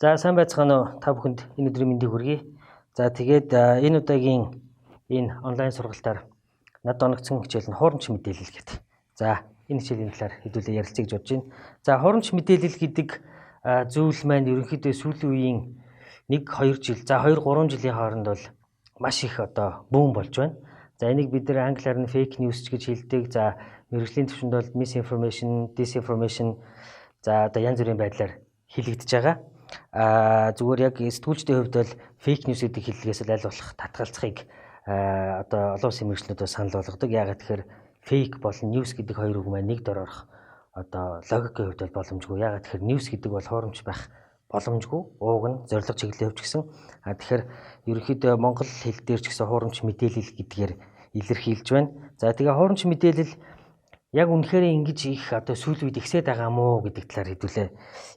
За сайн байцгаана уу та бүхэнд энэ өдрийн мэндийг хүргэе. За тэгээд энэ удаагийн энэ онлайн сургалтаар над оногцсон хичээл нь хуурамч мэдээлэл гэдэг. За энэ хичээлийн талаар хэдүүлээ ярилцъя гэж бодож байна. За хуурамч мэдээлэл гэдэг зүйл маань ерөнхийдөө сүүлийн үеийн 1-2 жил, за 2-3 жилийн хооронд бол маш их бүүн болж байна. За энийг бид нэр англиар нь fake news гэж хэлдэг. За мэргэжлийн түвшинд бол misinformation, disinformation за янз бүрийн байдлаар хэлэгдэж байгаа. Зүгээр яг сэтгүүлчдийн хувьд бол фейк ньюс гэдэг хэллэгээс аль болох татгалзахыг олон улсын мэргэжлүүд санал болгодог. Яагаад тэгэхээр фейк болон ньюс гэдэг хоёр үг маань нэг дор орох логикийн хувьд бол боломжгүй. Яагаад тэгэхээр ньюс гэдэг бол хуурамч байх боломжгүй. Ууг нь зорилго чиглэлээ хувьч гэсэн. Тэгэхээр ерөнхийдөө монгол хэл дээр ч гэсэн хуурамч мэдээлэл гэдгээр илэрхийлж байна. За тэгээ хуурамч мэдээлэл яг үнэхээр ингэж их сүүлийн үед ихсээд байгаа мó гэдэг талаар хэдүүлээ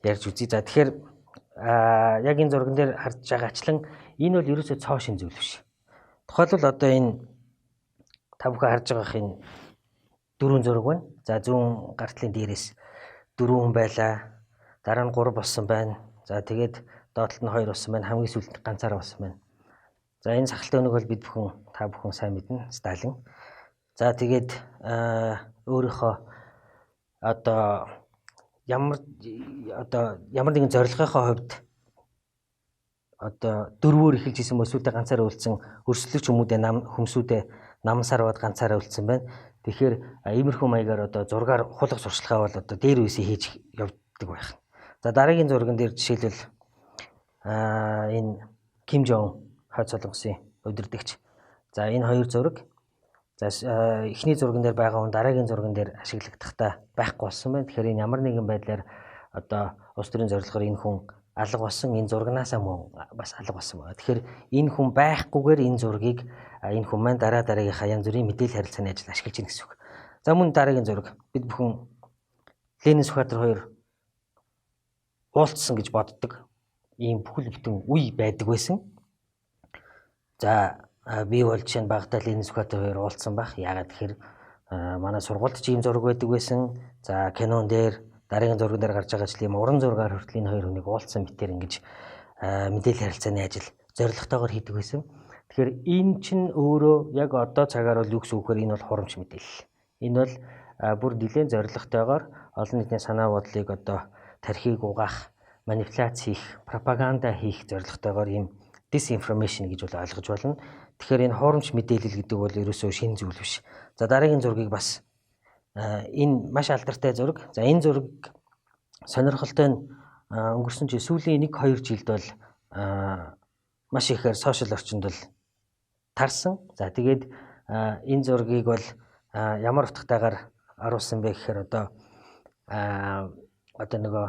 ярьж үзье. За тэгэхээр яг энэ зурган дээр харж байгаачлан энэ бол ерөөсөө цоо шин зүйл биш. Тухайлбал энэ та бүхэн харж байгаа энэ дөрвөн зураг байна. За зүүн гартлын дээрээс 4 хүн байлаа. Дараа нь 3 болсон байна. За тэгээд доотлолт нь 2 болсон байна. Хамгийн сүүлд ганцаараа болсон байна. За энэ сахалтай өнөг бол бид бүхэн та бүхэн сайн мэднэ. Сталин. За тэгээд өөрийнхөө ямар нэгэн зорилгынхоо хувьд дөрвөөр эхэлж исэн хүмүүстэй ганцаараа үлдсэн өрсөлдөгч хүмүүсүүдээ намсаар бод ганцаараа үлдсэн байна. Тэгэхээр иймэрхүү маягаар зургаар хулах сурчлагаа бол дээр үесээ хийж явдаг байх. За дараагийн зурган дээр жишээлбэл энэ Ким Жон хойд солонгосын удирдагч. За энэ хоёр зураг. За эхний зурган дээр байгаа хүн дараагийн зурган дээр ашиглагдахдаа байхгүй болсон байна. Тэгэхээр энэ ямар нэгэн байдлаар улс төрийн зорилгоор энэ хүн алга болсон, энэ зурганаасаа мөн бас алга болсон байна. Тэгэхээр энэ хүн байхгүйгээр энэ зургийг энэ хүн маань дараагийнхаа янз бүрийн мэдээлэл харилцааны ажил ашиглаж байна гэсэн үг. За мөн дараагийн зураг бид бүхэн Ленин Сүхбаатар хоёр уулзсан гэж боддог. Ийм бүхэл бүтэн үе байдаг байсан. За би бол жишээ нь багтаа Ленин Сүхбаатар хоёр уулзсан байх. Яагаад тэгэхээр манай сургуульд ч ийм зураг байдаг байсан. За кинон дээр дараагийн зурган дээр гарч байгаа ч юм уран зургаар хүртэл энэ хоёр хүнийг уулзсан битээр ингэж мэдээлэл харилцааны ажил зорилготойгоор хийдэг байсан. Тэгэхээр энэ чинь өөрөө яг одоо цагаар бол юу гэсэн үгээр энэ бол хурамч мэдээлэл. Энэ бол бүр нэлээд зорилготойгоор олон нийтийн санаа бодлыг тархийг угаах, манипуляц хийх, пропаганда хийх зорилготойгоор ийм disinformation гэж бол ойлгож болно. Тэгэхээр энэ хуурамч мэдээлэл гэдэг бол ерөөсөө шинэ зүйл биш. За дараагийн зургийг бас энэ маш алдартай зураг. За энэ зураг сонирхолтой нь өнгөрсөн жил сүүлийн 1-2 жилд бол маш ихээр сошиал орчинд бол тарсан. За тэгээд энэ зургийг бол ямар утгатайгаар оруулсан бэ гэхээр нөгөө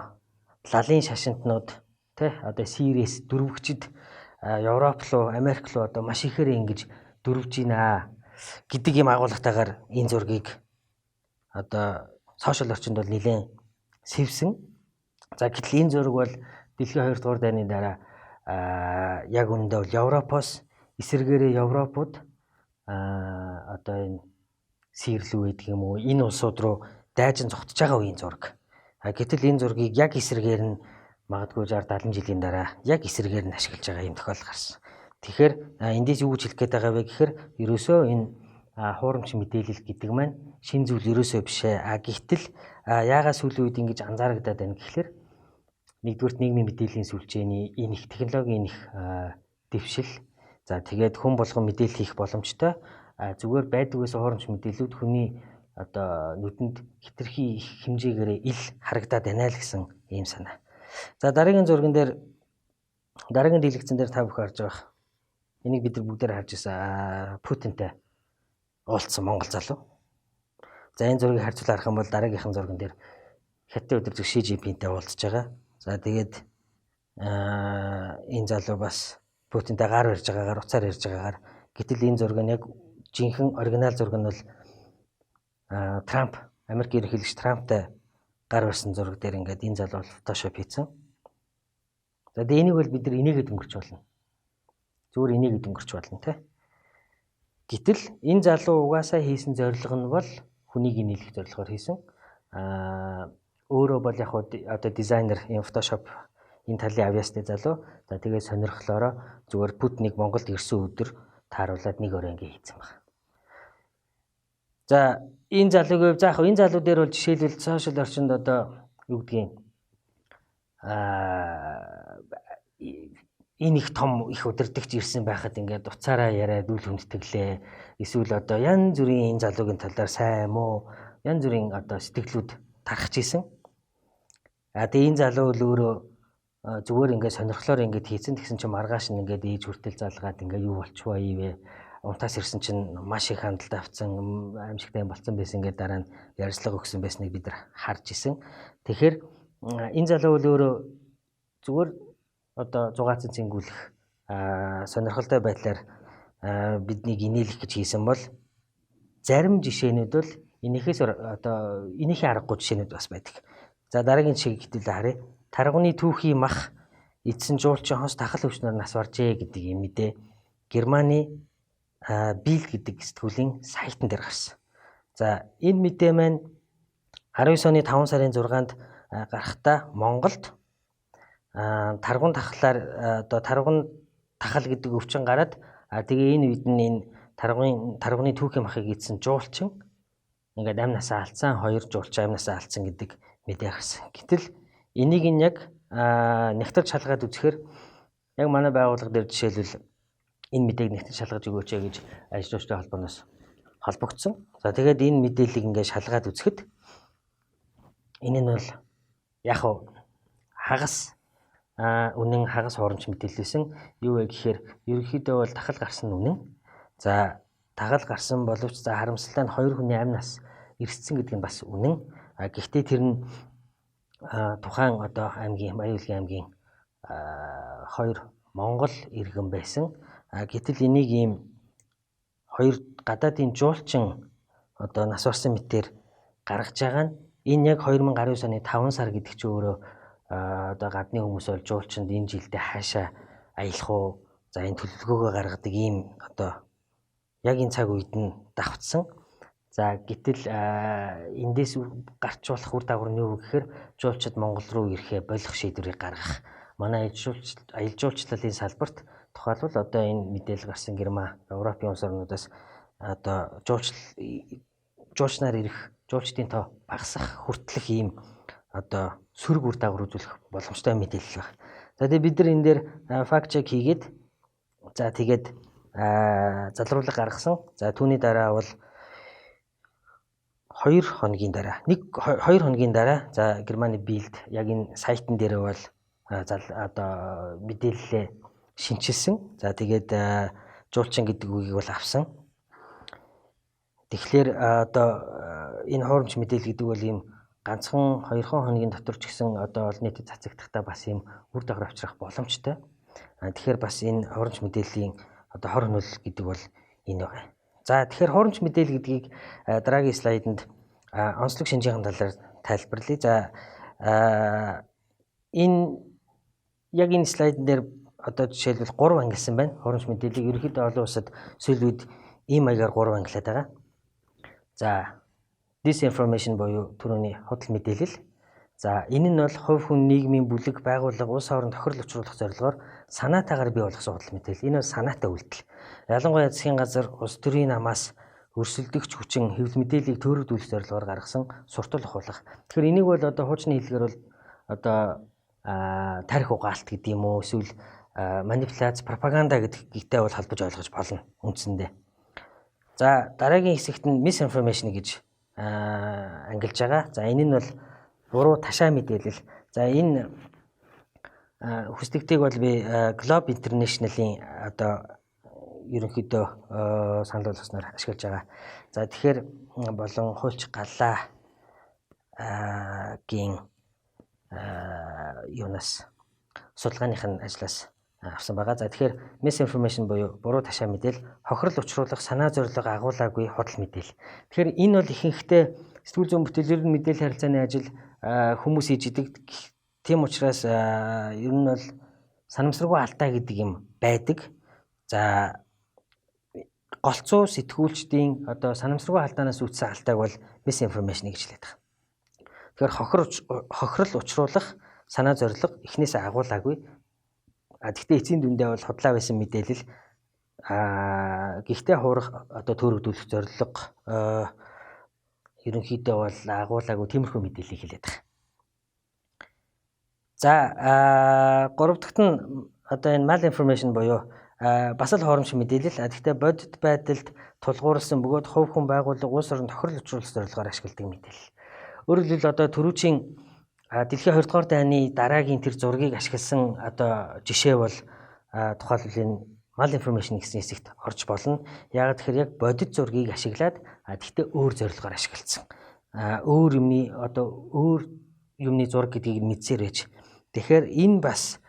лалын шашинтнууд Сириэс дөрвөгчд Европ руу, Америк руу маш ихээр ингэж дөрвж гинэ гэдэг юм агуулгатайгаар энэ зургийг сошиал орчинд бол нэлээд сэвсэн. За гэтэл энэ зураг бол дэлхийн 2 дугаар дайны дараа яг үүндээ бол Европоос эсэргээрээ Европууд энэ Сирлүү гэдэг юм уу энэ улсууд руу дайжин зогтож байгаа үеийн зураг. Гэтэл энэ зургийг яг эсрэгээр нь магадгүй 60-70 жилийн дараа яг эсрэгээр нь ашиглаж байгаа юм тохиол гарсан. Тэгэхээр эндээс юу гэж хэлэх гээд байгаа вэ гэхээр ерөөсөө энэ хуурамч мэдээлэл гэдэг маань шин зүйл ерөөсөө биш ээ. Гэтэл яагаад сүүлийн үед ингэж анзаарагдаад байна гэхээр нэгдүгürt нийгмийн мэдээллийн сүлжээний энэ их технологийн их дэвшил. За тэгээд хүн болгон мэдээлэл хийх боломжтой. Зүгээр байдаг байсан хуурамч мэдээллүүд хүний нүдэнд хитрхи их хэмжээгээр ил харагдаад байна л гэсэн ийм санаа. За дараагийн зурган дээр дараагийн дийлэгцэн дээр та бүхэн харж байгаа. Энийг бид нар бүгдээр харж байсан Путинтай уулзсан монгол залуу. За энэ зургийг харьцуулаад харах юм бол дараагийнхан зурган дээр хятадын удирдагч Ши Жинпинтэй уулзж байгаа. За тэгээд энэ залуу бас Путинтай гар барьж байгаагаар уцаар ярьж байгаагаар гэтэл энэ зураг нь яг жинхэнэ оригинал зураг нь бол Трамп Америк ерөнхийлөгч Трамптай гар барьсан зураг дээр ингээд энэ залуу фотошоп хийсэн. За тэгээд энийг бол бид нар инээгээд өнгөрч болно. Зүгээр инээгээд өнгөрч болно те. Гэтэл энэ залуу угаасаа хийсэн зорилго нь бол хүнийг нийлэх зорилгоор хийсэн. Өөрөө бол яг дизайнер, фотошоп энэ талын авьяастай залуу. За тэгээд сонирхлоороо зүгээр Путиныг Монголд ирсэн өдөр тааруулаад нэг өрөө ингээ хийсэн байна. За энэ залууг заах энэ залуу дээр бол жишээлбэл сошиал орчинд одоо юу гэдгийг энэ их том их удирдахч ирсэн байхад ингээд уцаараа яриад үл хүндэтгэлээ. Эсвэл одоо янз бүрийн энэ залуугийн талаар сайн муу янз бүрийн одоо сэтгэлүүд тархаж исэн. Тэгээ энэ залуу л өөрөө зүгээр ингээд сонирхлоор ингээд хийцэн тэгсэн чинь маргааш нь ингээд ээж хүртэл залгаад ингээд юу болчихваа ивэ. Унтаас ирсэн чинь маш их хандлт авцсан, аимшигтай болцсон байсан ингээд дараа нь ярьцлага өгсөн байсныг бид нар харж исэн. Тэгэхээр энэ залуу л өөрөө зүгээр одоо 600 цэнгүүлэх сонирхолтой байдлаар биднийг инээлэх гэж хийсэн бол зарим жишээнүүд бол энийхээс одоо энийхээ аргагүй жишээнүүд бас байдаг. За дараагийн жишээг хэдүүлээ харъя. Таргууны түүхий мах эдсэн жуулчин хос тахал өвчнөр нас баржээ гэдэг юм мэдээ Германы Bild гэдэг сэтгүүлийн сайтн дээр гарсан. За энэ мэдээ маань 19 оны 5 сарын 6-нд гарахдаа Монголд таргуун тахлаар одоо таргуун тахал гэдэг өвчин гараад тэгээ энэ үед нь энэ таргууны түүхий махыг эдсэн жуулчин ингээд амь насаа алдсан, 2 жуулчин амь насаа алдсан гэдэг мэдээ гарсан. Гэтэл энийг нь яг нэгтгэж шалгаад үзэхээр яг манай байгууллага дээр жишээлбэл энэ мэдээг нэгтгэж шалгаж өгөөч гэж ажилчдын холбооноос холбогдсон. За тэгээд энэ мэдээллийг ингээд шалгаад үзэхэд энэ нь бол яг хагас үнэн хагас хуурамч мэдээлэлсэн юу вэ гэхээр ерөнхийдөө бол тахал гарсан үнэн. За тахал гарсан боловч за харамсалтай нь 2 хүний амь нас ирсэн гэдэг нь бас үнэн. Гэхдээ тэр нь тухайн одоо аймгийн Баян-Улгийн аймгийн 2 Монгол иргэн байсан. Гэтэл энийг ийм 2 гадаадын жуулчин одоо нас барсан мэтээр гаргаж байгаа нь энэ яг 2019 оны 5 сар гэдэг чинь өөрөө одоо гадны хүмүүс бол жуулчинд энэ жилдээ хаашаа аялах уу? За энэ төлөвлөгөөгөө гаргадаг ийм одоо яг энэ цаг үед нь давтсан. За гэтэл эндээс гарч болох үр дагавар нь юу гэхээр жуулчид Монгол руу ирэхээ болох шийдвэрийг гаргах. Манай аялал жуулчлалын салбарт тухайлбал одоо энэ мэдээлэл гарсан Герман, Европын улс орнуудаас одоо жуулчнаар ирэх жуулчдын тоо багасах хүртэлх ийм одоо сөрөг үр дагавар үзүүлэх боломжтой мэдээлэл байна. За тэгээд бид нар энэ дээр факт чек хийгээд за тэгээд залруулга гаргасан. За түүний дараа бол 2 хоногийн дараа 2 хоногийн дараа за Германы Bild яг энэ сайтн дээр бол одоо мэдээлэлээ шинчилсэн. За тэгээд жуулчин гэдэг үгийг бол авсан. Тэгэхээр одоо энэ хуурамч мэдээлэл гэдэг бол ийм ганцхан 2 хоногийн дотор ч гэсэн одоо олон нийтэд цацагдахдаа бас ийм үр дагавар авчрах боломжтой. Тэгэхээр бас энэ хуурамч мэдээллийн одоо хор хөнөөлөл гэдэг бол энэ байна. За тэгэхээр хуурамч мэдээлэл гэдгийг дараагийн слайданд онцлог шинжийн талаар тайлбарлая. За энэ яг энэ слайдн дээр одоо жишээлбэл 3 ангилсан байна. Хуурамч мэдээллийг ерөнхийдөө олон улсад сүүл үед ийм маягаар 3 ангилаад байгаа. За disinformation буюу түрүүний худал мэдээлэл. За энэ нь бол хувь хүн, нийгмийн бүлэг, байгууллага, улс орон тохирол учруулах зорилгоор санаатаагаар бий болгосон худал мэдээлэл. Энэ бол санаатай үйлдэл. Ялангуяа засгийн газар улс төрийн намаас өрсөлдөгч хүчин хэвлэл мэдээллийг төөрөгдүүлэх зорилгоор гаргасан суртал ухуулах. Тэгэхээр энийг бол одоо хуучны хэллэгээр бол одоо тарих угаалт гэдэг юм уу, эсвэл манипуляц, пропаганда гэдэгтэй бол холбож ойлгож болно үндсэндээ. За дараагийн хэсэгт нь misinformation гэж ангилж байгаа. За энэ нь бол буруу ташаа мэдээлэл. За энэ хүсдэгтийг бол би Globe International-ийн одоо ерөнхийдөө санал болгосноор ашиглаж байгаа. За тэгэхээр болон хуульч галаа гийн юунаас судалгааных нь ажлаас авсан байгаа. За тэгэхээр misinformation буюу буруу ташаа мэдээлэл, хохирол учруулах, санаа зорилго агуулаагүй худал мэдээлэл. Тэгэхээр энэ бол ихэнхдээ сэтгүүл зүйн бүтээлээр мэдээлэл харилцааны ажил хүмүүс хийж идэг. Тийм учраас ер нь бол санамсаргүй алдаа гэдэг юм байдаг. За голцоо сэтгүүлчдийн одоо санамсаргүй алдаанаас үүдсэн алдааг бол misinformation гэж хэлээд байгаа. Тэгэхээр хохирол учруулах, санаа зорилго эхнээсээ агуулаагүй. Гэхдээ эцсийн дүндээ бол худлаа байсан мэдээлэл гэхдээ хуурах одоо төрөгдүүлэх зорилго ерөнхийдөө бол агуулаагүй тиймэрхүү мэдээллийг хэлээд байгаа. За гурав дахьт нь одоо энэ mal information буюу бас л хоромч мэдээлэл гэхдээ бодит байдалд тулгуурласан бөгөөд хувь хүн байгууллага улс орон тохирол учруулах зорилгоор ашигладаг мэдээлэл. Өөрөөр хэлбэл одоо түрүүчийн дэлхийн 2 дугаар дайны дараагийн тэр зургийг ашигласан одоо жишээ бол тухайлбал энэ mal information гэсэн хэсэгт орж болно. Яг тэгэхээр яг бодит зургийг ашиглаад гэхдээ өөр зорилгоор ашигласан. Өөр юмны зураг гэдгийг мэдсээр байж. Тэгэхээр энэ бас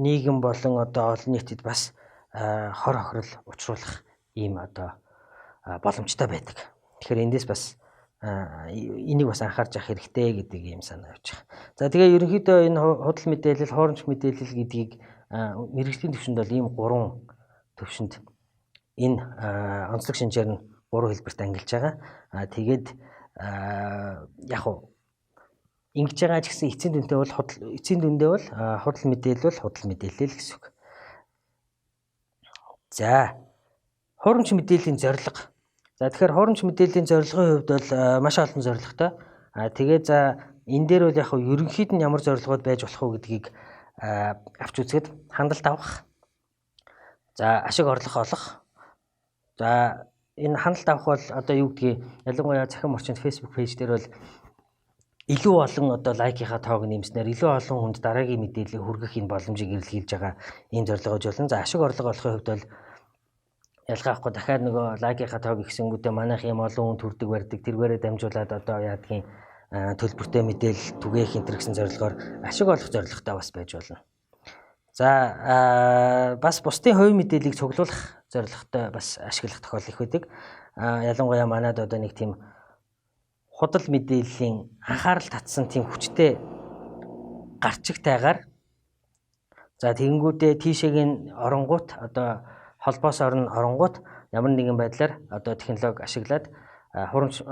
нийгэм болон одоо олон нийтэд бас хор хохирол учруулах ийм одоо боломжтой байдаг. Тэгэхээр эндээс бас энийг бас анхаарч авах хэрэгтэй гэдэг ийм санаа явж байгаа. За тэгээ ерөнхийдөө энэ худал мэдээлэл, хуурамч мэдээлэл гэдгийг мэргэжлийн төвшөнд бол ийм 3 төвшөнд энэ онцлог шинжээр нь 3 хэлбэрт ангилж байгаа. Тэгээд яг уу ингэж байгаа ч гэсэн эцсийн дүндээ бол худал мэдээлэл бол худал мэдээлэл гэсэн үг. За хуурамч мэдээллийн зорилго. За тэгэхээр хуурамч мэдээллийн зорилгын хувьд бол маш олон зорилготой. Тэгээ за энэ дээр бол яг хөө ерөнхийд нь ямар зорилгоод байж болох вэ гэдгийг авч үзэхэд хандлт авах. За ашиг орлого олох. За энэ хандлт авах бол одоо юу гэдгийг ялангуяа цахим орчинд Facebook пэйж дээр бол илүү олон одоо лайкийнхаа тоог нэмснээр илүү олон хүнд дараагийн мэдээлэл хүргэх энэ боломжийг эрэлхийлж байгаа ийм зорилго гэж болно. За ашиг орлого олохын хувьд бол ялгаахгүй дахиад нөгөө лайкийнхаа тоог ихсэнгүүтээ манайх юм олон хүн төрдөг барьдаг тэргээрээ дамжуулаад одоо яадгийн төлбөртэй мэдээлэл түгээх энэ гэсэн зорилгоор ашиг олох зорилготой бас байж болно. За бас бусдын хувийн мэдээллийг цуглуулах зорилготой бас ашиглах тохиолдол их байдаг. Ялангуяа манайд одоо нэг тийм худал мэдээллийн анхаарал татсан тийм хүчтэй гарчигтайгаар за тэгэнгүүтээ тийшээгийн оронгууд одоо холбоос орон оронгууд ямар нэгэн байдлаар одоо технологи ашиглаад хурамч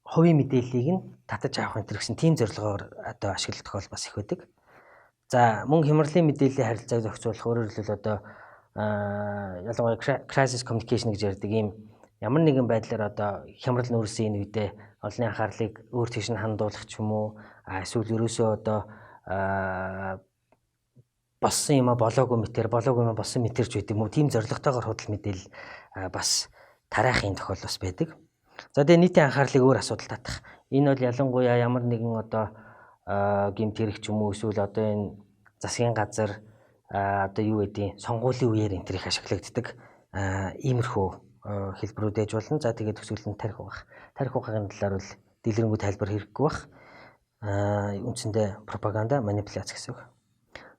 хувийн мэдээллийг нь татаж авах энэ гэсэн тийм зорилгоор одоо ашиглах тохиолдол бас их байдаг. За мөн хямралын мэдээллийн харилцааг зохицуулах өөрөөр хэлбэл одоо ялангуяа crisis communication гэж ярьдаг ийм ямар нэгэн байдлаар одоо хямрал нүүрсэн энэ үедээ олонний анхаарлыг өөр тийш нь хандуулах ч юм уу эсвэл ерөөсөө одоо болсон юм болоогүй мэтэр болсон мэтэрч байд юм уу тийм зорилготойгоор худал мэдээлэл бас тараахын тохиолдол бас байдаг. За тэгээ нийтийн анхаарлыг өөр асуудал татах. Энэ бол ялангуяа ямар нэгэн одоо гэмт хэрэг ч юм уу эсвэл одоо энэ засгийн газар одоо юу гэдгийг сонгуулийн үеэр энэ төр их ашиглагддаг иймэрхүү хэлбэрүүд ээж болно. За тэгээд төсөөлөл нь тарих байх. Тарих ухааны талаар бол дэлгэрэнгүй тайлбар хэрэггүй байх. Үндсэндээ пропаганда, манипуляц гэсэн үг.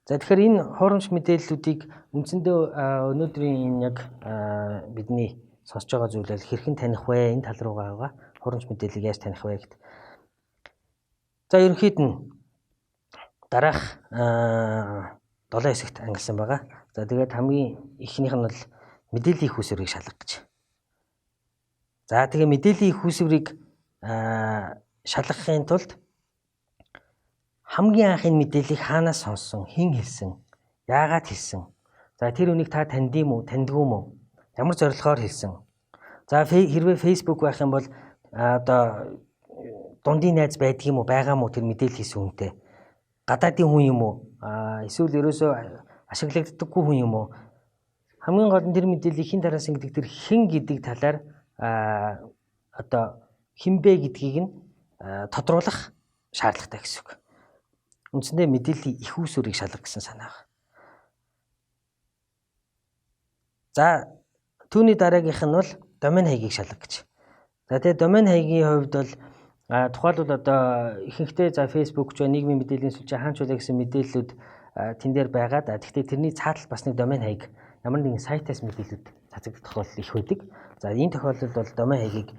За тэгэхээр энэ хуурамч мэдээллүүдийг үндсэндээ өнөөдрийн энэ яг бидний сонсож байгаа зүйлэл хэрхэн таних вэ? Энэ тал руугаа байгаа. Хуурамч мэдээллийг яаж таних вэ гэдэг. За ерөнхийд нь дараах 7 хэсэгт ангилсан байгаа. За тэгээд хамгийн ихнийх нь бол мэдээллийн их усврыг шалгах. За тэгээ мэдээллийн их усврыг шалгахын тулд хамгийн анх энэ мэдээллийг хаанаас сонссон, хэн хэлсэн, яагаад хэлсэн. За тэр үнийг та таньд юм уу, таньдгүй юм уу? Ямар зорилгоор хэлсэн. За хэрвээ Facebook байх юм бол одоо дундын найз байдаг юм уу, байгаа юм уу тэр мэдээлэл хийсэн хүнтэй. Гадаадын хүн юм уу? Эсвэл ерөөсөө ашиглагддаггүй хүн юм уу? Хамгийн гол нь тэр мэдээллийг хэн тараасан гэдэг тэр хэн гэдэг талаар одоо хинбэ гэдгийг нь тодруулах шаардлагатай гэсэн үг. Үндсэндээ мэдээллийн их усврыг шалгах гэсэн санаа байна. За түүний дараагийнх нь бол домен хаягийг шалгах гэж. За тэгээ домен хаягийн хувьд бол тухайлбал одоо ихэнхдээ за Facebook ч нийгмийн мэдээллийн сүлжээ хаанч үлээ гэсэн мэдээллүүд тэн дээр байгаад гэхдээ тэрний цаатал бас нэг домен хаяг ямар нэгэн сайтаас мэдээлэлүүд цацагдах тохиолдол их байдаг. За энэ тохиолдолд бол домен хаягийг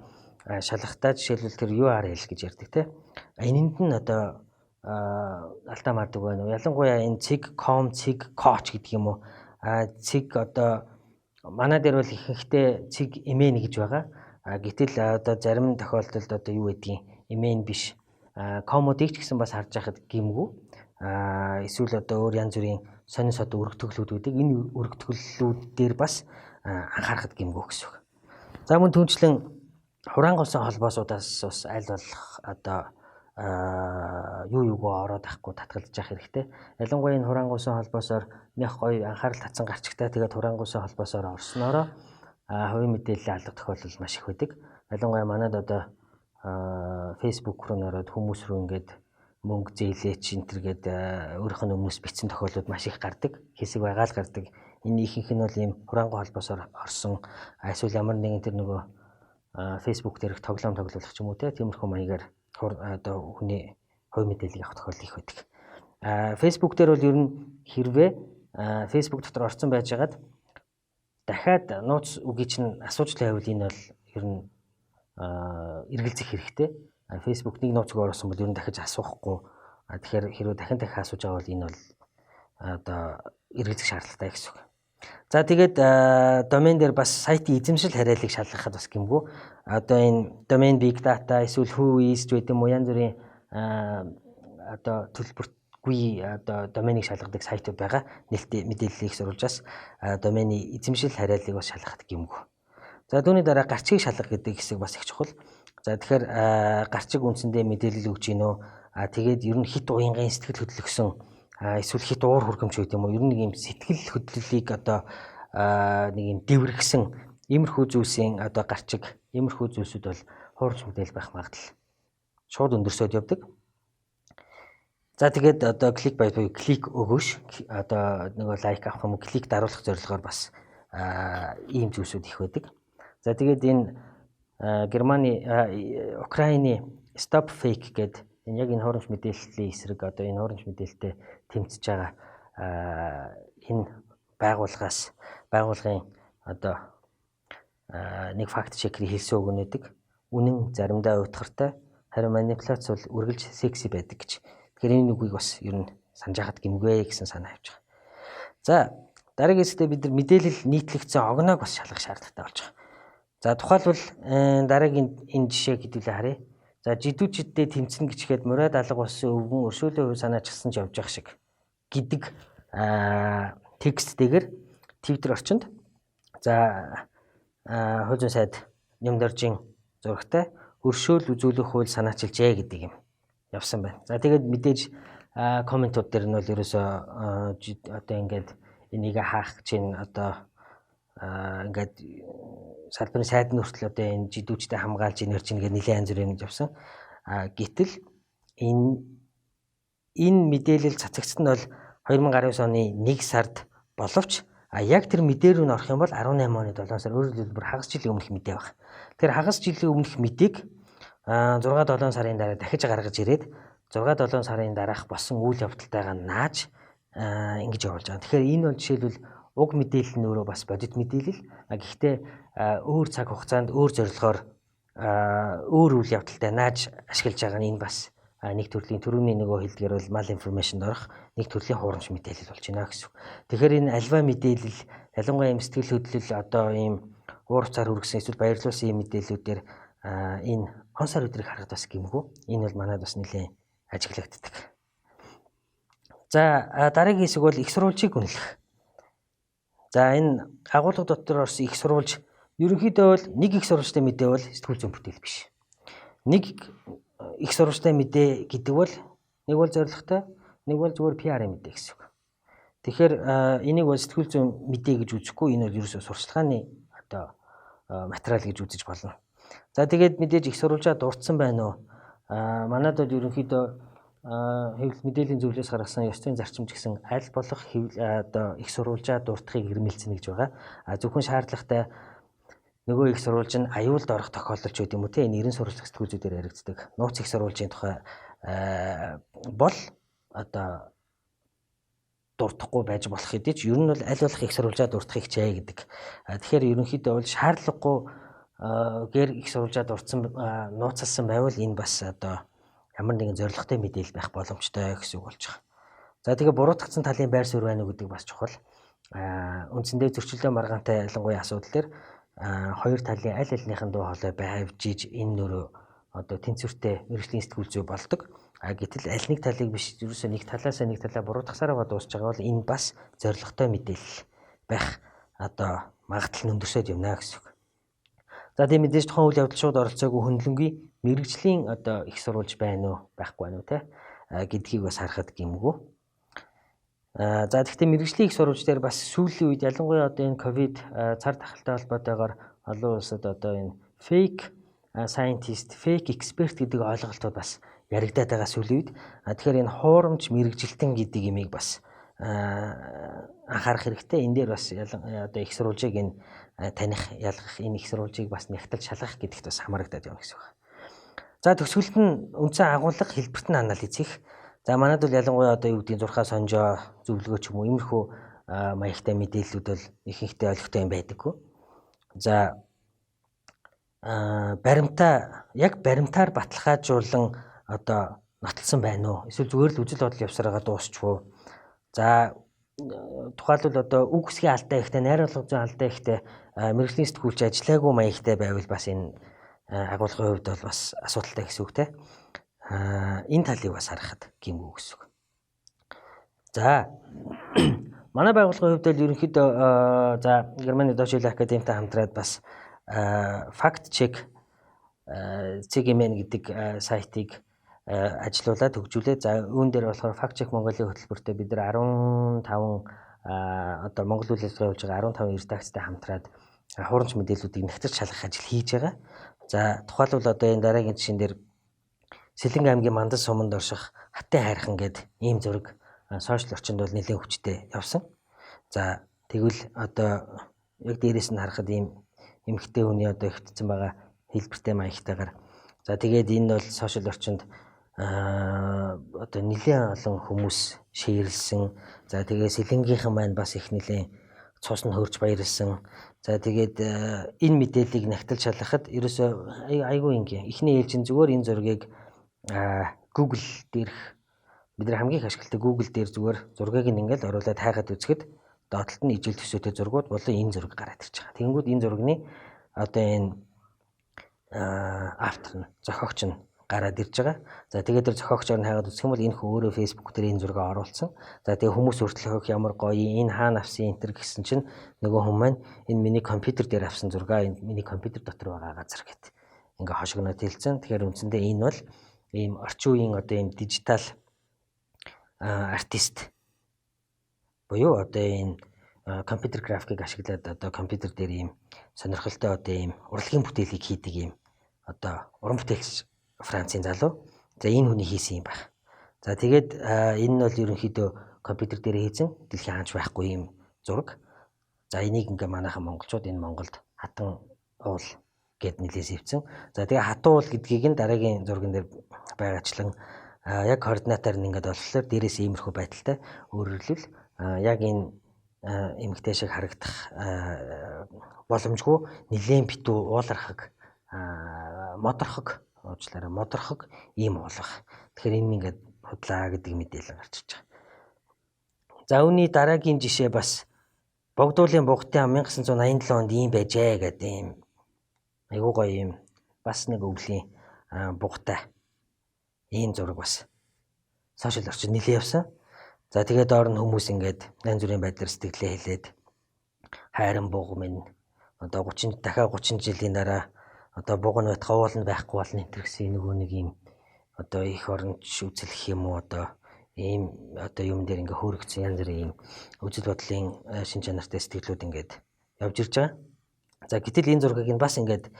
шалгахдаа жишээлбэл тэр URL гэж ярьдаг те. Энэнд нь одоо алдаа мардаг байна уу? Ялангуяа энэ cig.com, cig.coach гэдэг юм уу? Cig одоо манай дээр бол ихэнхдээ cig.mn гэж байгаа. Гэтэл одоо зарим тохиолдолд одоо юу гэдгийг эмэн биш комодыг ч гэсэн бас харж байхад гимгүү. Эсвэл одоо өөр янз бүрийн сонин сод өргөтгөлүүдийг энэ өргөтгөлүүд дээр бас анхаарахад гимгүү гэсэн үг. За мөн түүнчлэн хураанга улсын холбоосуудаас бас аль болох одоо юугаа ороод авахгүй татгалзаж явах хэрэгтэй. Ялангуяа энэ хураанга улсын холбоосоор нэг гоё анхаарал татсан гарчигтай тэгээд хураанга улсын холбоосоор орсноороо хувийн мэдээллийн алга тохиолдол маш их байдаг. Ялангуяа манайд одоо Facebook руу нөрөөд хүмүүс рүү ингээд мөнгө зээлээч энтергээд өөрийнх нь өмнөөс бичсэн тохиолдлууд маш их гардаг. Хэсэг байгаа л гардаг. Энэ ихэнх нь бол ийм хураанга холбоосоор орсон эсвэл ямар нэгэн тэр нөгөө Facebook дээрх тоглоом тоглох ч юм уу тиймэрхүү маягаар одоо хүний хувь мэдээллийг авах тохиолдол их байдаг. Facebook дээр бол ер нь хэрвээ Facebook дотор орсон байж байгаад дахиад нууц үгийг чинь асууж байвал энэ бол ер нь эргэлзэх хэрэгтэй. Facebook нэг нууц үг оруулсан бол ер нь дахиж асуухгүй. Тэгэхээр хэрвээ дахин асууж байгаа бол энэ бол одоо эргэлзэх шаардлагатай гэсэн үг. За тэгээд домен дээр бас сайтын эзэмшил хариаллыг шалгахад бас гэмгүй. Одоо энэ domain big data эсвэл whois гэдэг юм уу янз бүрийн одоо төлбөргүй одоо доменийг шалгадаг сайтууд байгаа. Нээлттэй мэдээллийг сурвалжаас домений эзэмшил хариаллыг бас шалгахад гэмгүй. За түүний дараа гарчгийг шалгах гэдэг хэсэг бас их чухал. За тэгэхээр гарчиг үндсэндээ мэдээлэл өгч гинөө. Тэгээд ер нь хит уянгын сэтгэл хөдлөсөн эсвэл хит уур хөргөмж гэдэг юм уу ер нь нэг юм сэтгэл хөдлөлийг одоо нэг юм дэврэгсэн иймэрхүү зүйлсийн одоо гарчиг иймэрхүү зүйлсүүд бол хуурамч мэдээлэл байх магадлал шууд өндөрсөд явдаг. За тэгээд одоо клик бай буюу клик өгөөш одоо нэг лайк авах юм клик даруулах зорилгоор бас ийм зүйлсүүд их байдаг. За тэгээд энэ Германы Украины Stop Fake гэдэг энэ яг энэ хуурамч мэдээллийн эсрэг одоо энэ хуурамч мэдээлэлтэй тэмцэж байгаа энэ байгууллагын одоо нэг факт чекерийг хэлсэн үг нэдэг. Үнэн заримдаа уйтгартай харин манипуляц бол үргэлж секси байдаг гэж. Тэгэхээр энэ үгийг бас ер нь санаж хахад гэмгүй гэсэн санаа авч байгаа. За дараагийн хэсэгтээ бид нар мэдээлэл нийтлэгдсэн огноог бас шалгах шаардлагатай болж байгаа. За тухайлбал дараагийн энэ жишээг хэдүүлээ харъя. За жидүүчдтэй тэмцэн гिचгээд морой алга болсон өвгөн өршөөлийн хувь санаачилсан ч явж явах шиг гэдэг тексттэйгэр Twitter орчинд за хуучин сайд Нямдоржийн зурагтай өршөөл үзүүлэх хууль санаачилжээ гэдэг юм явсан байна. За тэгээд мэдээж комментууд дээр нь бол ерөөсөө одоо ингээд энийг хаах чинь одоо ингээд салбарын сайд нь хүртэл одоо энэ жидүүчтэй хамгаалж инерч ингээд нэлээд янз бүрийн явсан. Гэтэл энэ мэдээлэл цацагдсан нь бол 2019 оны 1 сард боловч яг тэр мэдээ рүү н орох юм бол 18 оны 7 сар өөрөөр хэлбэл хагас жилийн өмнөх мэдээ баг. Тэгэхээр хагас жилийн өмнөх мэдээг 6-7 сарын дараа дахиж гаргаж ирээд 6-7 сарын дараах болсон үйл явдалтайгаа нааж ингэж явуулж байгаа. Тэгэхээр энэ бол жишээлбэл уг мэдээлэл нь өөрөө бас бодит мэдээлэл. Гэхдээ өөр цаг хугацаанд өөр зорилгоор өөр үйл явдалтай нааж ашиглаж байгаа нь энэ бас нэг төрлийн төрөний нөгөө хэлдгээр бол mal information орох нэг төрлийн хуурамч мэдээлэл болж байна гэсэн. Тэгэхээр энэ альва мэдээлэл ялангуяа юм сэтгэл хөдлөл одоо ийм уур цаар хүргэсэн эсвэл баярлуулсан юм мэдээллүүдээр энэ хонсоор өдрийг харахад бас гэмгүй. Энэ бол манайд бас нэлээд ажиглагддаг. За дараагийн хэсэг бол их сурвалжийг үнэлэх. За энэ агуулга дотор орсон их сурвалж ерөнхийдөө бол нэг их сурвалжтай мэдээ бол сэтгүүл зүйн бүтээл биш. Нэг их сурвалжтай мэдээ гэдэг бол нэг бол зорилготой, нэг бол зүгээр PR-ын мэдээ гэсэн үг. Тэгэхээр энийг бол сэтгүүл зүйн мэдээ гэж үзэхгүй, энэ бол ерөөсөө сурчлагын одоо материал гэж үзэж болно. За тэгээд мэдээж их сурвалжаа дурдсан байна уу? Манайд бол ерөнхийдөө хэвлэл мэдээллийн зөвлөлөөс гаргасан ёс зүйн зарчим ч гэсэн аль болох одоо их сурвалжаа дуртахыг ирмэлцэнэ гэж байгаа. Зөвхөн шаардлагатай нөгөө их сурвалж нь аюулд орох тохиолдол ч гэдэм үү те энэ 90 сурвалжлах сэтгүүлчдээр яригддаг. Нууц их сурвалжийн тухай бол одоо дуртахгүй байж болох хэдий ч ер нь бол аль болох их сурвалжаа дуртахыг хичээе гэдэг. Тэгэхээр ерөнхийдөө бол шаардлагагүй гэр их сурвалжаа дурдсан нууцлсан байвал энэ бас одоо ямар нэгэн зорилготой мэдээлэл байх боломжтой гэсэн үг болж байгаа. За тэгээ буруутгацсан талын байр суурь байна уу гэдэг бас чухал. Үндсэндээ зөрчилөө маргаантай ялангуяа асуудал дээр хоёр талын аль альныхын дуу хоолой байвж иж энэ нөрөө одоо тэнцвэртэй мэргэжлийн сэтгүүл зүй болдог. Гэтэл аль нэг талыг биш ерөөсөө нэг талаасаа нэг талаа буруутгасараа дуусч байгаа бол энэ бас зоригтой мэдээлэл байх одоо магадлал нь өндөрсөд юмнаа гэсэн үг. За тийм мэдээж тухайн үйл явдал шууд оролцоогүй хөндлөнгийн мэргэжлийн одоо их сурвалж байна уу байхгүй байна уу те гэдгийг бас харахад гэмгүй. За тэгвэл мэргэжлийн их сурвалж дээр бас сүүлийн үед ялангуяа одоо энэ ковид цар тахалтай холбоотойгоор олон улсад одоо энэ fake scientist, fake expert гэдэг ойлголтууд бас яригадаад байгаа сүүлийн үед. Тэгэхээр энэ хуурамч мэргэжилтэн гэдэг имийг бас анхаарах хэрэгтэй. Энэ дээр бас одоо их сурвалжийг энэ таних, ялгах, энэ их сурвалжийг бас нягтлж шалгах гэдэгт бас хамаарагдаад байна гэсэн үг. За төгсгөлд нь үндсэн агуулга хэлбэрт нь анализ хийх. За манайд бол ялангуяа одоо юу гэдгийг зурхаа сонжоо, зөвлөгөө ч юм уу иймэрхүү маягтай мэдээллүүд бол ихэнхдээ олигтой юм байдаггүй. За баримтаар баталгаажуулан одоо нотолсон байна уу? Эсвэл зүгээр л үжил бодол явсараа дуусчихвоо. За тухайлбал одоо үг үсгийн алдаа ихтэй, найруулга зүйн алдаа ихтэй мэргэжлийн сэтгүүлч ажиллаагүй маягтай байвал бас энэ агуулгын хувьд бол бас асуудалтай гэсэн үг те. Энэ талыг бас харахад гэмгүй гэсэн үг. За манай байгууллагын хувьд бол ерөнхийдөө за Германы Deutsche Akademieтэй хамтраад бас fact check CGMN гэдэг сайтыг ажилуулад хөгжүүлээд за үүн дээр болохоор fact check Монголын хөтөлбөртөө бид нар 15 одоо Монгол үйл ажиллагаа явуулж байгаа 15 редакцтай хамтраад хуурамч мэдээллүүдийг нягтрч шалгах ажил хийж байгаа. За тухайлбал одоо энэ дараагийн жишээн дээр Сэлэнг аймгийн Мандас суманд орших Хатын хайрхан гэдэг ийм зураг сошиал орчинд бол нэлээд хүчтэй явсан. За тэгвэл одоо яг дээрээс нь харахад ийм эмэгтэй хүний одоо ихтсэн байгаа хэлбэртэй маягтайгаар за тэгээд энэ бол сошиал орчинд одоо нэлээд олон хүмүүс шеэрлсэн. За тэгээд Сэлэнгийнхэн маань бас их нэлээд цус нь хөрж баярлсан. За тэгээд энэ мэдээллийг нягтлж шалгахад ерөөсөө айгүй ингийн эхний ээлжин зүгээр энэ зургийг Google дээрх бид нар хамгийн их ашигладаг Google дээр зүгээр зургийг нь ингээл оруулаад хайхад үзэхэд доотлолт нь ижил төсөөтэй зургууд болон энэ зураг гараад ирж байгаа. Тэгэнгүүт энэ зургийн одоо энэ автор нь зохиогч нь гараад ирж байгаа. За тэгээд тэр зохиогчоор нь хайгаад үзэх юм бол энэ хүн өөрөө Facebook дээр энэ зургийг оруулсан. За тэгээд хүмүүс хүртэл ямар гоё энэ хаана авсан энэ төр гэсэн чинь нөгөө хүн маань энэ миний компьютер дээр авсан зургаа энэ миний компьютер дотор байгаа газар гэд ингээ хошигноод хэлсэн. Тэгэхээр үндсэндээ энэ бол ийм орчин үеийн одоо ийм дижитал артист буюу одоо энэ компьютер графикийг ашиглаад одоо компьютер дээр ийм сонирхолтой одоо ийм урлагийн бүтээлийг хийдэг ийм одоо уран бүтээлч Францын залуу. За энэ хүний хийсэн юм байна. За тэгээд энэ нь бол ерөнхийдөө компьютер дээр хийсэн дэлхийн хаанч байхгүй ийм зураг. За энийг ингээ манайхан монголчууд энэ Монголд хатан уул гэд нэлээс ивцэн. За тэгээ хатан уул гэдгийг нь дараагийн зурган дээр байгаачлан яг координатаар нь ингээд олглохлоор дээрээс иймэрхүү байдалтай өөрөөр хэлбэл яг энэ эмэгтэй шиг харагдах боломжгүй нэлээд битүү уулархаг модорхог уучлаарай модорхог ийм уулах. Тэгэхээр энэ ингээд худлаа гэдэг мэдээлэл гарч ирж байгаа. За үүний дараагийн жишээ бас Богдуулын бугтын 1987 онд ийм байжээ гэдэг ийм айгуу гоё ийм бас нэг өвлийн бугтай ийм зураг бас сошиал орчинд нэлээд явсан. За тэгээд доор нь хүмүүс ингээд янз бүрийн байдлаар сэтгэлээ хэлээд хайран буг минь одоо 30 жилийн дараа одоо буг нь байтга уул нь байхгүй болно энэ гэсэн нөгөө нэг юм одоо их оронч үзэлх юм уу одоо ийм одоо юм дээр ингээ хөөрөгцсөн янз бүрийн ийм үзэл бодлын шин чанартай сэтгэлүүд ингээд явж ирж байгаа. За гэтэл энэ зургийг нь бас ингээд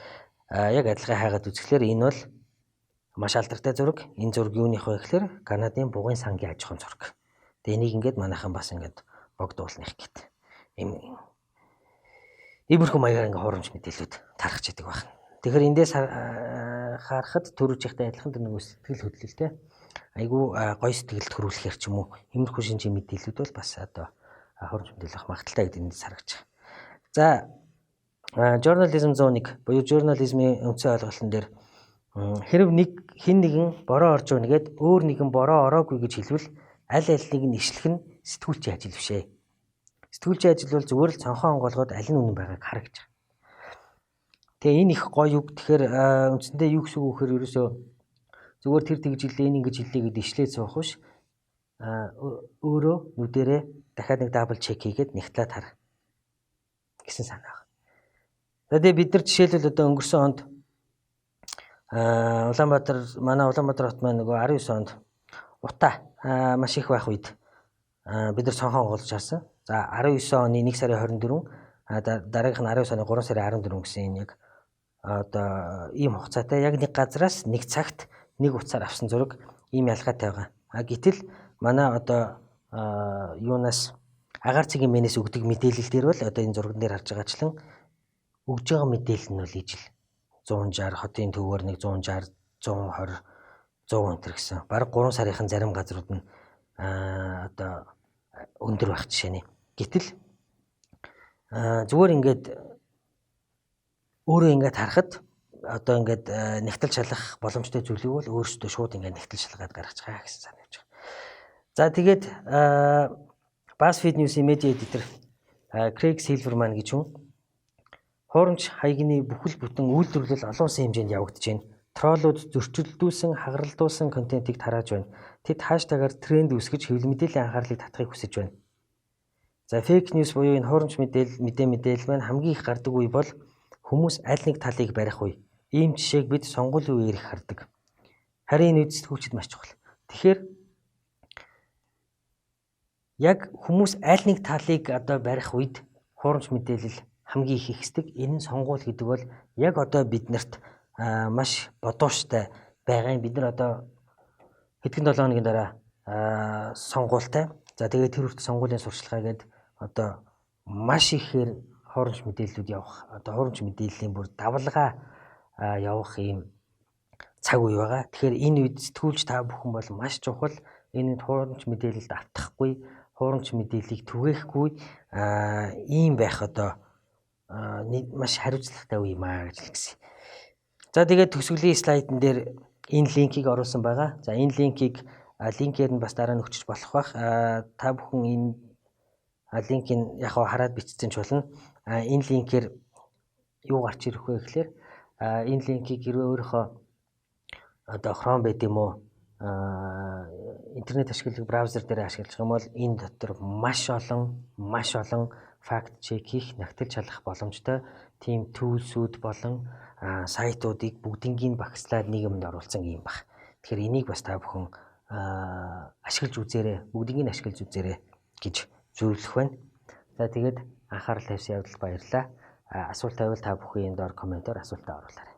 яг адилхан хайгаад үзэхлээр энэ бол маш алдартай зураг. Энэ зураг юуных вэ гэхээр Канадын бугын сангийн аж ахуйн зураг. Тэгээ энийг ингээд манайхан бас ингээд богдуулных гэт. Иймэрхүү маягаар ингээ хуурамч мэдээлэлүүд тархаж идэг байна. Тэгэхээр эндээс харахад төрүүчийнхтэй адилхан тэр нөгөө сэтгэл хөдлөлтэй айгүй гоё сэтгэлд төрүүлэхээр ч юм уу иймэрхүү шинжийн мэдээлэлүүд бол бас одоо хуурамч мэдээлэл авах магадaltaй гэдэг эндээс харагдаж байна. За journalism zone-ыг буюу журнализмын үндсэн ойлголтын дээр хэрв хэн нэгэн бороо орж өгнө гэд өөр нэгэн бороо ороогүй гэж хэлвэл аль алийг нь ишлэх нь сэтгүүлчийн ажил биш ээ. Сэтгүүлчийн ажил бол зүгээр л цонхоо онгоолгоод аль нь үнэн байгааг харах гэж. Тэгээ энэ их гоё үг. Тэгэхээр үндсэндээ юу гэсэн үг вэхээр ерөөсөө зүгээр тэр тэгж хэлээ энэ ингэж хэлээ гэдээ ишлээд суух биш. Өөрөө нүдэрээ дахиад нэг дабл чек хийгээд нэгтлээд хар гэсэн санаа байна. За тэгээ бид нар жишээлбэл одоо өнгөрсөн онд манай Улаанбаатар хот маань нөгөө 19 онд утаа маш их байх үед бид нар цонхоо голж харсан. За 19 оны 1 сарын 24 дараагийнх нь 19 оны 3 сарын 14 гэсэн энэ яг одоо ийм хугацаатай яг нэг газараас нэг цагт нэг утсаар авсан зураг ийм ялгаатай байгаа. Гэтэл манай одоо юунаас агаар цэгийн мэнэс өгдөг мэдээлэл дээр бол одоо энэ зурган дээр харж байгаачлан өгж байгаа мэдээлэл нь бол ижил 160 хотын төвөөр нэг 160 120 100 энэ гэсэн. Бараг 3 сарынхан зарим газрууд нь одоо өндөр байх жишээ нэ. Гэтэл зүгээр ингээд өөрөө ингээд харахад одоо ингээд нэгтэл шалгах боломжтой зүйлийг бол өөрсдөө шууд ингээд нэгтэл шалгаад гаргаж байгаа гэсэн санаа явж байгаа. За тэгээд BuzzFeed News-ийн медиа эдитер Craig Silverman гэж хүн хуурамч хаягны бүхэл бүтэн үйлдвэрлэл олон улсын хэмжээнд явагдаж байна. Троллууд зөрчилдүүлсэн, хагаралдуулсан контентийг тарааж байна. Тэд хаштагаар тренд үүсгэж хэвлэл мэдээллийн анхаарлыг татахыг хүсэж байна. За fake news буюу энэ хуурамч мэдээлэл маань хамгийн их гардаг үе бол хүмүүс аль нэг талыг барих үе. Ийм жишээг бид сонгуулийн үеэр их хардаг. Харин энэ үздэгчд маш чухал. Тэгэхээр яг хүмүүс аль нэг талыг одоо барих үед хуурамч мэдээлэл хамгийн их ихсдэг. Энэ нь сонгуул гэдэг бол яг одоо биднэрт маш бодууштай байгаа юм. Бид нар одоо хэдхэн 7 хоногийн дараа сонгуультай. За тэгээд тэр хүртэл сонгуулийн сурчлагаа гээд одоо маш ихээр хуурамч мэдээллүүд явах. Одоо хуурамч мэдээллийн бүр давлгаа явах ийм цаг үе байгаа. Тэгэхээр энэ үед сэтгүүлч та бүхэн бол маш чухал. Энэ хуурамч мэдээлэлд автахгүй, хуурамч мэдээллийг түгээхгүй ийм байх одоо маш хариуцлагатай үе маа гэж хэлсэн. За тэгээд төгсгөлийн слайдн дээр энэ линкийг оруулсан байгаа. За энэ линкийг линкээр нь бас дараа нь өчөж болох бах. Та бүхэн энэ линкийг яг хараад бичсэн ч болно. Энэ линкээр юу гарч ирэх вэ гэхээр энэ линкийг хэрвээ өөрийнхөө одоо Chrome байд юм уу интернет ашигладаг браузер дээр ашиглаж байгаа юм бол энэ дотор маш олон факт чек хийх, нягтлж шалгах боломжтой тийм түүлсүүд болон сайтуудыг бүгднийг багслаад нийгэмд оруулсан юм баг. Тэгэхээр энийг бас та бүхэн ашиглаж үзээрэй, бүгднийг ашиглаж үзээрэй гэж зөвлөх байна. За тэгээд анхаарал тавьсан явдал баярлалаа. Асуулт байвал та бүхэн энэ доор комментоор асуултаа оруулаарай.